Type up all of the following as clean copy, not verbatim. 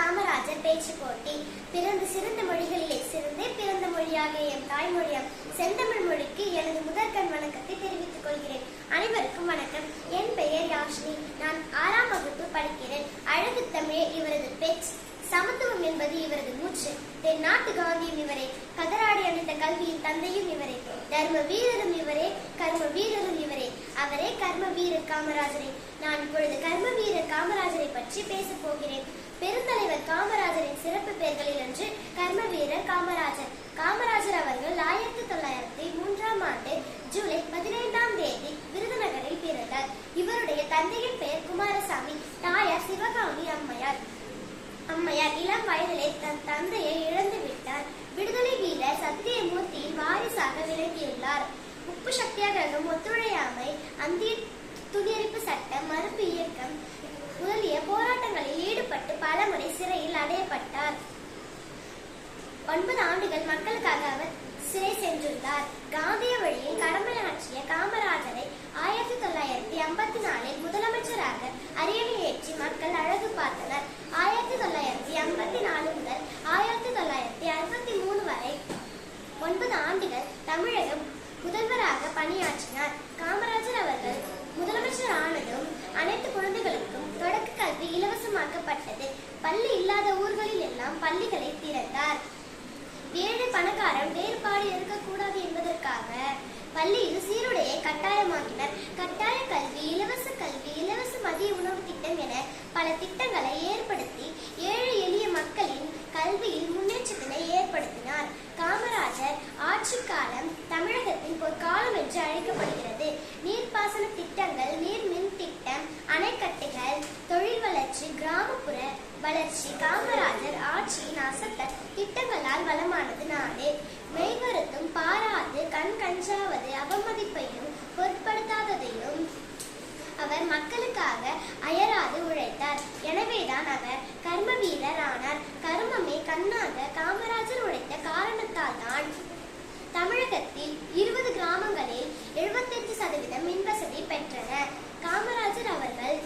காமராஜர் பேச்சு போட்டி. பிறந்து சிறந்த மொழிகளிலே சிறந்தே பிறந்த மொழியாக எம் தாய்மொழியாம் செந்தமிழ் மொழிக்கு எனது முதற்கண் வணக்கத்தை தெரிவித்துக் கொள்கிறேன். அனைவருக்கும் வணக்கம். என் பெயர் யாஷினி. நான் 6ஆம் வகுப்பு படிக்கிறேன். அழகு தமிழே இவரது பேச்சு, சமத்துவம் என்பது இவரது மூச்சு. தென் நாட்டு காந்தியும் இவரே, கதராடி அணிந்த கல்வியின் தந்தையும் இவரே, தர்ம வீரரும் இவரே, கர்ம வீரரும் இவரே. அவரே கர்ம வீரர் காமராஜரே. நான் இப்பொழுது கர்ம வீரர் காமராஜரை பற்றி பேச போகிறேன். பெருந்தலைவர் காமராஜரின் சிறப்பு பெயர்களில் ஒன்று கர்ம வீரர் காமராஜர். காமராஜர் அவர்கள் 1903ஆம் ஆண்டு ஜூலை 15ஆம் தேதி விருதுநகரில் பிறந்தார். இவருடைய தந்தையின் பெயர் குமாரசாமி, தாயார் சிவகாமி அம்மையார் இளம் வயதிலே தன் தந்தையை இழந்து விட்டார். விடுதலை வீரர் சத்தியமூர்த்தியின் வாரிசாக விளங்கியுள்ளார். உப்பு சத்தியாகிரகம், ஒத்துழையாமை, அந்திய துணியரிப்பு சட்டம், மறுப்பு இயக்கம் முதலிய போராட்டங்களில் ஈடுபட்டு பலமுறை சிறையில் அடையப்பட்டார். 9 ஆண்டுகள் மக்களுக்காக அவர் சிறை சென்றுள்ளார். காந்திய வழியில் கடமையாற்றிய காமராஜரை 1954இல் முதலமைச்சராக அரியணை ஏற்றி மக்கள் அழகு பார்த்தனர். 1954 முதல் 1963 வரை 9 ஆண்டுகள் தமிழக முதல்வராக பணியாற்றினார். காமராஜர் அவர்கள் முதலமைச்சர் ஆனதும் அனைத்து குழந்தைகளுக்கும் தொடக்க கல்வி இலவசமாக்கப்பட்டது. பள்ளி இல்லாத ஊர்களில் எல்லாம் பள்ளிகளை திறந்தார். ஏழை பணக்காரன் வேறுபாடு இருக்கக்கூடாது என்பதற்காக பள்ளியில் சீருடையை கட்டாயமாக்கினர். கட்டாய கல்வி, இலவச மதிய உணவு திட்டம் என பல திட்டங்களை ஏற்படுத்தி ஏழை எளிய மக்களின் கல்வியில் முன்னேற்றத்தினை ஏற்படுத்தினார். காமராஜர் ஆட்சி காலம் தமிழகத்தின் பொற்காலம் என்று அழைக்கப்படுகிறது. நீர்ப்பாசன திட்டங்கள், நீர்மின் திட்டம், அணைக்கட்டுகள், தொழில் வளர்ச்சி, கிராமப்புற வளர்ச்சி, காமராஜர் ஆட்சியின் அசத்தல் திட்டங்களால் வளமானது நாடு. மெய்வருத்தும் பாராது, கஞ்சாவது, அவமதிப்பையும் பொருட்படுத்தாததையும் அவர் மக்களுக்காக அயராது உழைத்தார். எனவேதான் அவர் கர்ம வீரர் ஆனார். கர்மமே கண்ணாக காமராஜர் உழைத்த காரணத்தால் தான் தமிழகத்தில் 20 கிராமங்களில் 75% மின்வசதி பெற்றன. காமராஜர் அவர்கள்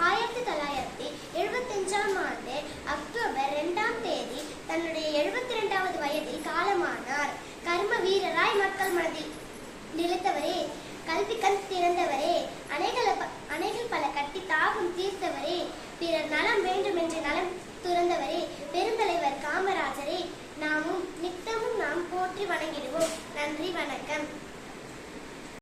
1975ஆம் ஆண்டு அக்டோபர் 2ஆம் தேதி தன்னுடைய 72வது வயதில் காலமானார். கர்ம வீரராய் மக்கள் மனதில் நிலைத்தவரே, கல்வி கண் திறந்தவரே, அணைகள் பல கட்டி தாகம் தீர்த்தவரே, பிறர் நலம் வேண்டும் என்று நலம் துறந்தவரே, பெருந்தலைவர் காமராஜரே, நாமும் நித்தமும் நாம் போற்றி வணங்கிடுவோம். நன்றி, வணக்கம்.